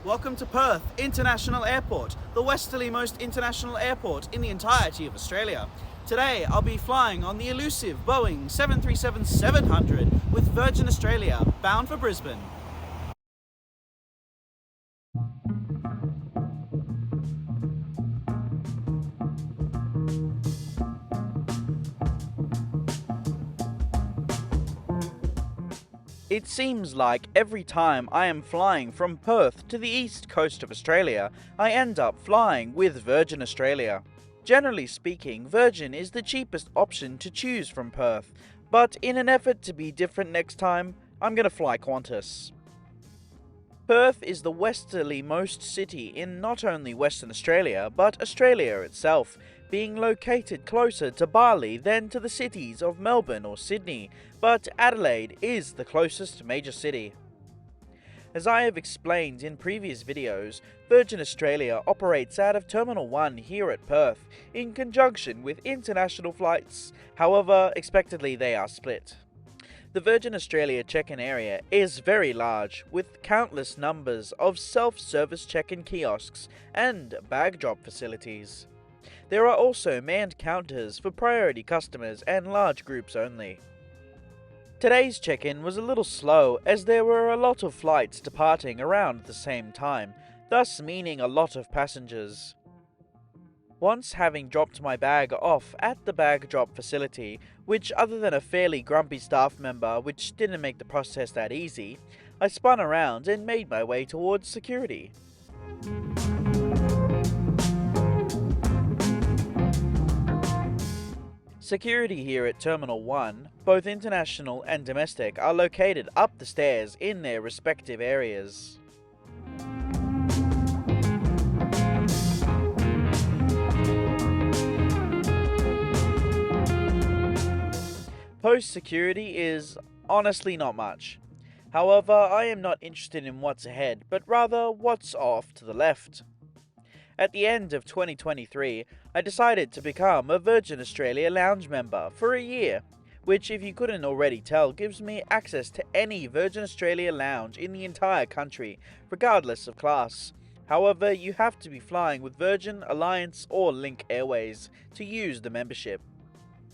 Welcome to Perth International Airport, the westerly-most international airport in the entirety of Australia. Today I'll be flying on the Elusive Boeing 737-700 with Virgin Australia, bound for Brisbane. It seems like every time I am flying from Perth to the east coast of Australia, I end up flying with Virgin Australia. Generally speaking, Virgin is the cheapest option to choose from Perth, but in an effort to be different next time, I'm going to fly Qantas. Perth is the westerly-most city in not only Western Australia, but Australia itself, being located closer to Bali than to the cities of Melbourne or Sydney, but Adelaide is the closest major city. As I have explained in previous videos, Virgin Australia operates out of Terminal 1 here at Perth, in conjunction with international flights, however, expectedly they are split. The Virgin Australia check-in area is very large, with countless numbers of self-service check-in kiosks and bag drop facilities. There are also manned counters for priority customers and large groups only. Today's check-in was a little slow as there were a lot of flights departing around the same time, thus meaning a lot of passengers. Once having dropped my bag off at the bag drop facility, which other than a fairly grumpy staff member which didn't make the process that easy, I spun around and made my way towards security. Security here at Terminal 1, both international and domestic, are located up the stairs in their respective areas. Post security is honestly not much. However, I am not interested in what's ahead, but rather what's off to the left. At the end of 2023, I decided to become a Virgin Australia Lounge member for a year, which, if you couldn't already tell, gives me access to any Virgin Australia lounge in the entire country, regardless of class. However, you have to be flying with Virgin, Alliance or Link Airways to use the membership.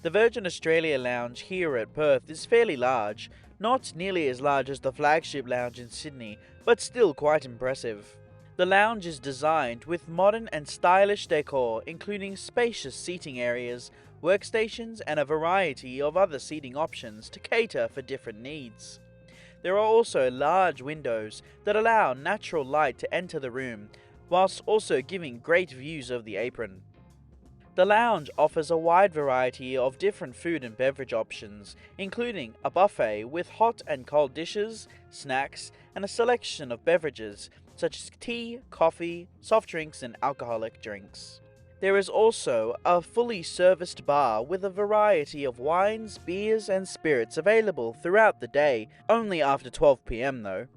The Virgin Australia lounge here at Perth is fairly large, not nearly as large as the flagship lounge in Sydney, but still quite impressive. The lounge is designed with modern and stylish decor, including spacious seating areas, workstations and a variety of other seating options to cater for different needs. There are also large windows that allow natural light to enter the room, whilst also giving great views of the apron. The lounge offers a wide variety of different food and beverage options, including a buffet with hot and cold dishes, snacks, and a selection of beverages such as tea, coffee, soft drinks, and alcoholic drinks. There is also a fully serviced bar with a variety of wines, beers, and spirits available throughout the day, only after 12 PM though.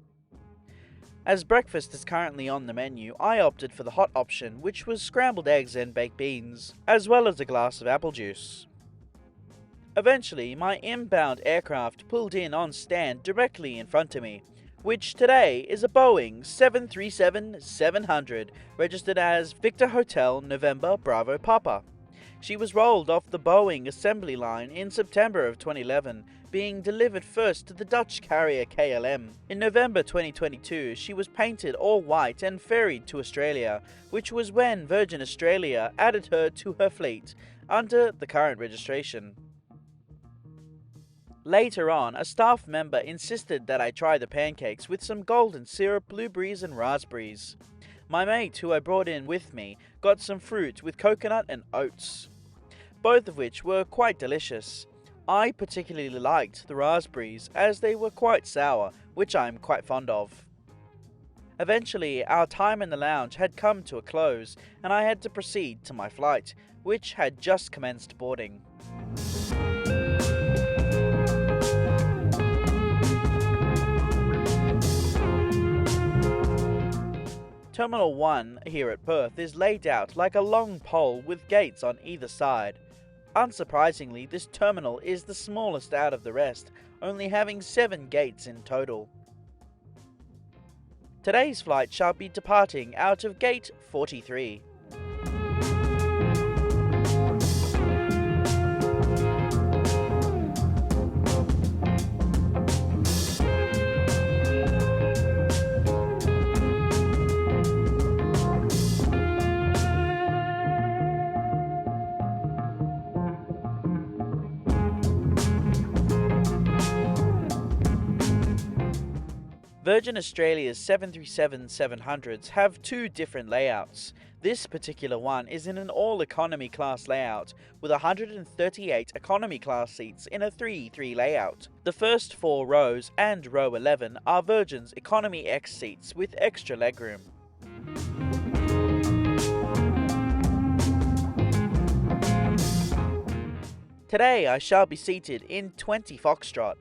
As breakfast is currently on the menu, I opted for the hot option, which was scrambled eggs and baked beans, as well as a glass of apple juice. Eventually, my inbound aircraft pulled in on stand directly in front of me, which today is a Boeing 737-700, registered as Victor Hotel November Bravo Papa. She was rolled off the Boeing assembly line in September of 2011, being delivered first to the Dutch carrier KLM. In November 2022, she was painted all white and ferried to Australia, which was when Virgin Australia added her to her fleet, under the current registration. Later on, a staff member insisted that I try the pancakes with some golden syrup, blueberries and raspberries. My mate, who I brought in with me, got some fruit with coconut and oats, both of which were quite delicious. I particularly liked the raspberries as they were quite sour, which I'm quite fond of. Eventually, our time in the lounge had come to a close and I had to proceed to my flight, which had just commenced boarding. Terminal 1 here at Perth is laid out like a long pole with gates on either side. Unsurprisingly, this terminal is the smallest out of the rest, only having 7 gates in total. Today's flight shall be departing out of Gate 43. Virgin Australia's 737-700s have two different layouts. This particular one is in an all-economy class layout, with 138 economy class seats in a 3-3 layout. The first 4 rows and row 11 are Virgin's Economy X seats with extra legroom. Today I shall be seated in 20 Foxtrot.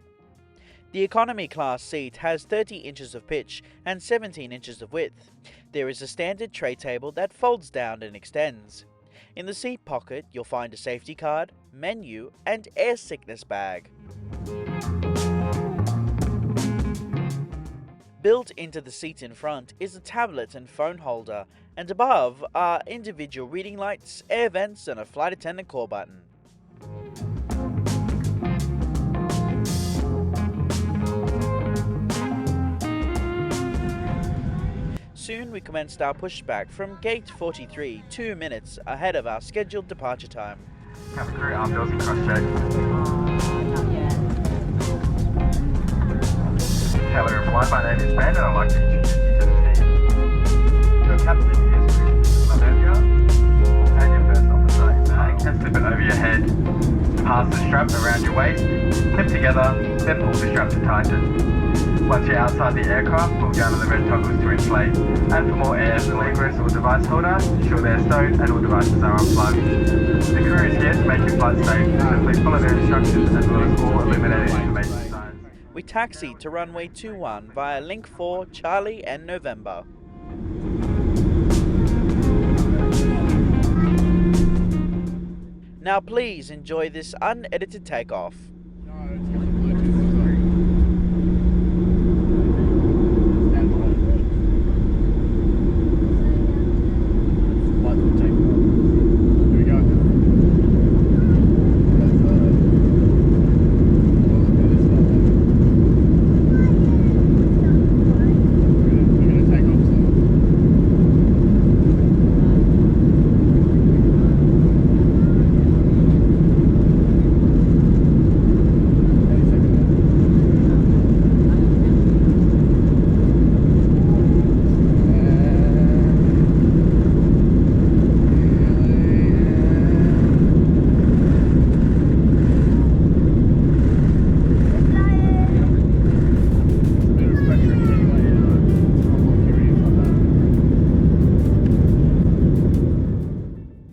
The economy class seat has 30 inches of pitch and 17 inches of width. There is a standard tray table that folds down and extends. In the seat pocket you'll find a safety card, menu and air sickness bag. Built into the seat in front is a tablet and phone holder, and above are individual reading lights, air vents and a flight attendant call button. Soon we commenced our pushback from Gate 43, 2 minutes ahead of our scheduled departure time. Cabin crew, arm doors and cross check. Not yet. Hello everyone, my name is Ben and I'd like to introduce you to the team. Your captain is Christopher Lavender and your first officer is Meg. And slip it over your head. Pass the strap around your waist, clip together, then pull the strap to tighten. Once you're outside the aircraft, pull down on the red toggles to inflate. And for more air, the legress or device holder, ensure they're stowed and all devices are unplugged. The crew is here to make your flight safe, so please follow their instructions as well as all illuminated information signs. We taxied to runway 21 via Link 4, Charlie and November. Now please enjoy this unedited takeoff.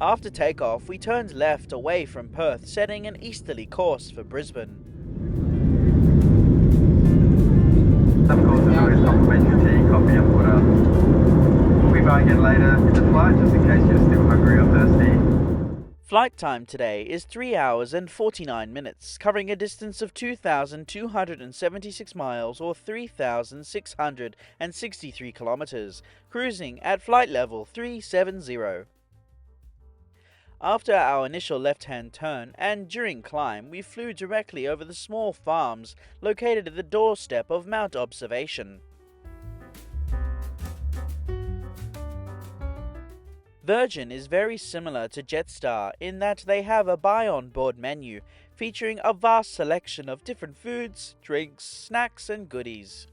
After takeoff, we turned left away from Perth, setting an easterly course for Brisbane. Of course, there's always complimentary tea, coffee and water. We'll be buying again later in the flight, just in case you're still hungry or thirsty. Flight time today is 3 hours and 49 minutes, covering a distance of 2,276 miles or 3,663 kilometers, cruising at flight level 370. After our initial left-hand turn and during climb, we flew directly over the small farms located at the doorstep of Mount Observation. Virgin is very similar to Jetstar in that they have a buy-on-board menu featuring a vast selection of different foods, drinks, snacks and goodies.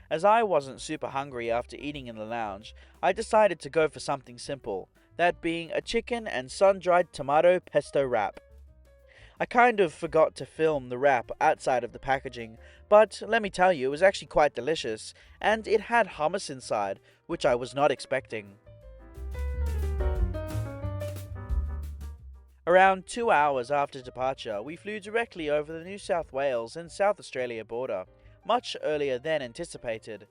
As I wasn't super hungry after eating in the lounge, I decided to go for something simple, that being a chicken and sun-dried tomato pesto wrap. I kind of forgot to film the wrap outside of the packaging, but let me tell you, it was actually quite delicious, and it had hummus inside, which I was not expecting. Around 2 hours after departure, we flew directly over the New South Wales and South Australia border, much earlier than anticipated.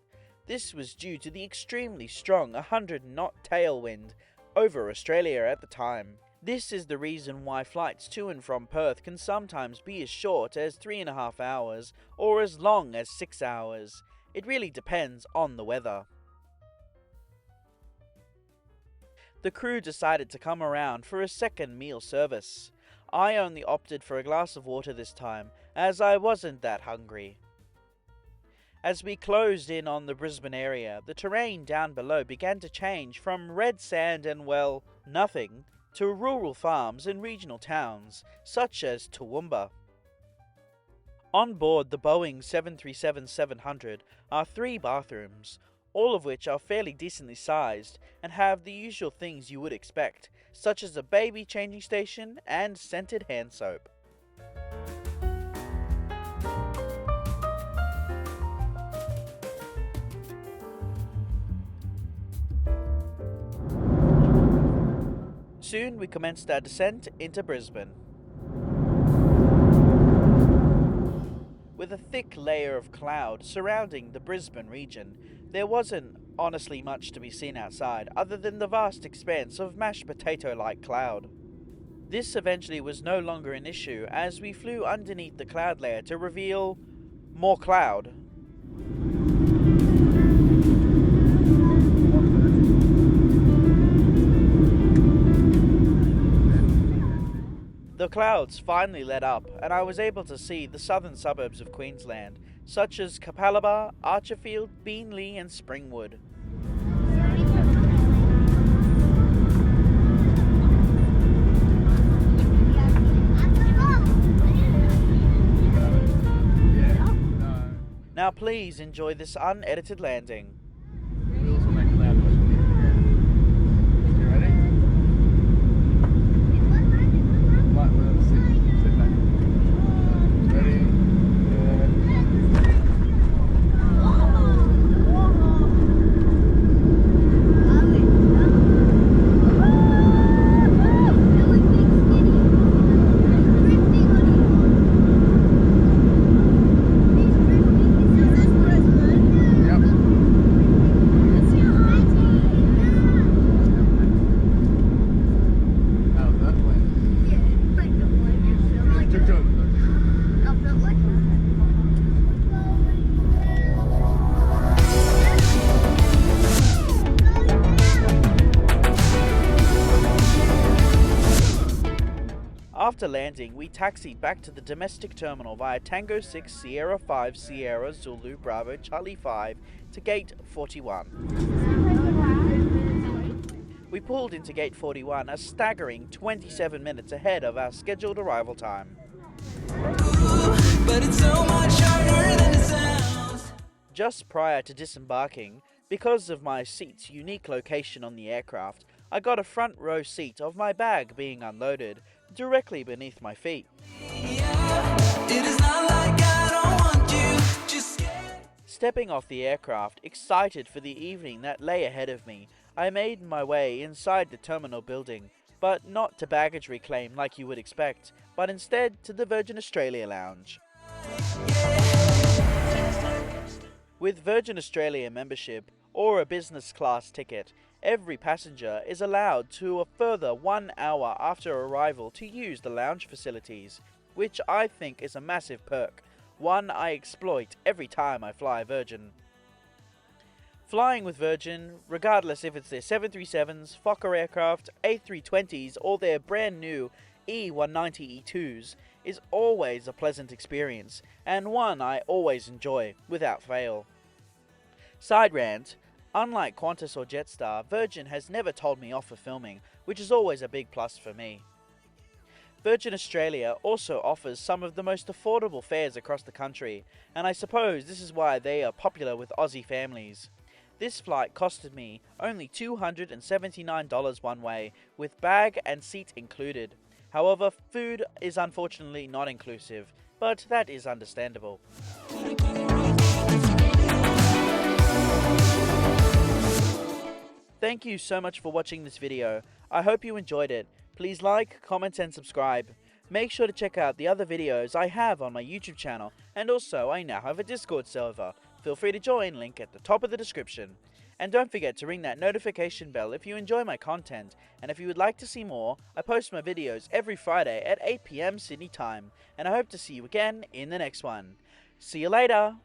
This was due to the extremely strong 100-knot tailwind over Australia at the time. This is the reason why flights to and from Perth can sometimes be as short as 3.5 hours or as long as 6 hours. It really depends on the weather. the crew decided to come around for a second meal service. I only opted for a glass of water this time, as I wasn't that hungry. As we closed in on the Brisbane area, the terrain down below began to change from red sand and, well, nothing, to rural farms and regional towns, such as Toowoomba. On board the Boeing 737-700 are 3 bathrooms, all of which are fairly decently sized and have the usual things you would expect, such as a baby changing station and scented hand soap. Soon we commenced our descent into Brisbane. With a thick layer of cloud surrounding the Brisbane region, there wasn't honestly much to be seen outside other than the vast expanse of mashed potato-like cloud. This eventually was no longer an issue as we flew underneath the cloud layer to reveal more cloud. The clouds finally let up and I was able to see the southern suburbs of Queensland, such as Capalaba, Archerfield, Beenleigh and Springwood. Now please enjoy this unedited landing. Wheels will make a loud noise. You ready? Light wheel, sit back. Ready? After landing, we taxied back to the domestic terminal via Tango 6 Sierra 5 Sierra Zulu Bravo Charlie 5 to gate 41. We pulled into gate 41 a staggering 27 minutes ahead of our scheduled arrival time. But it's so much harder than it sounds. Just prior to disembarking, because of my seat's unique location on the aircraft, I got a front row seat of my bag being unloaded, directly beneath my feet. It is not like I don't want you, just scared. Stepping off the aircraft, excited for the evening that lay ahead of me, I made my way inside the terminal building, but not to baggage reclaim like you would expect, but instead to the Virgin Australia lounge. With Virgin Australia membership or a business class ticket, every passenger is allowed to a further 1 hour after arrival to use the lounge facilities, which I think is a massive perk, one I exploit every time I fly Virgin. Flying with Virgin, regardless if it's their 737s, Fokker aircraft, A320s or their brand new E190-E2s, is always a pleasant experience, and one I always enjoy, without fail. Side rant, unlike Qantas or Jetstar, Virgin has never told me off for filming, which is always a big plus for me. Virgin Australia also offers some of the most affordable fares across the country, and I suppose this is why they are popular with Aussie families. This flight costed me only $279 one way, with bag and seat included. However, food is unfortunately not inclusive, but that is understandable. Thank you so much for watching this video. I hope you enjoyed it. Please like, comment and subscribe. Make sure to check out the other videos I have on my YouTube channel, and also I now have a Discord server. Feel free to join, link at the top of the description. And don't forget to ring that notification bell if you enjoy my content, and if you would like to see more, I post my videos every Friday at 8 PM Sydney time, and I hope to see you again in the next one. See you later!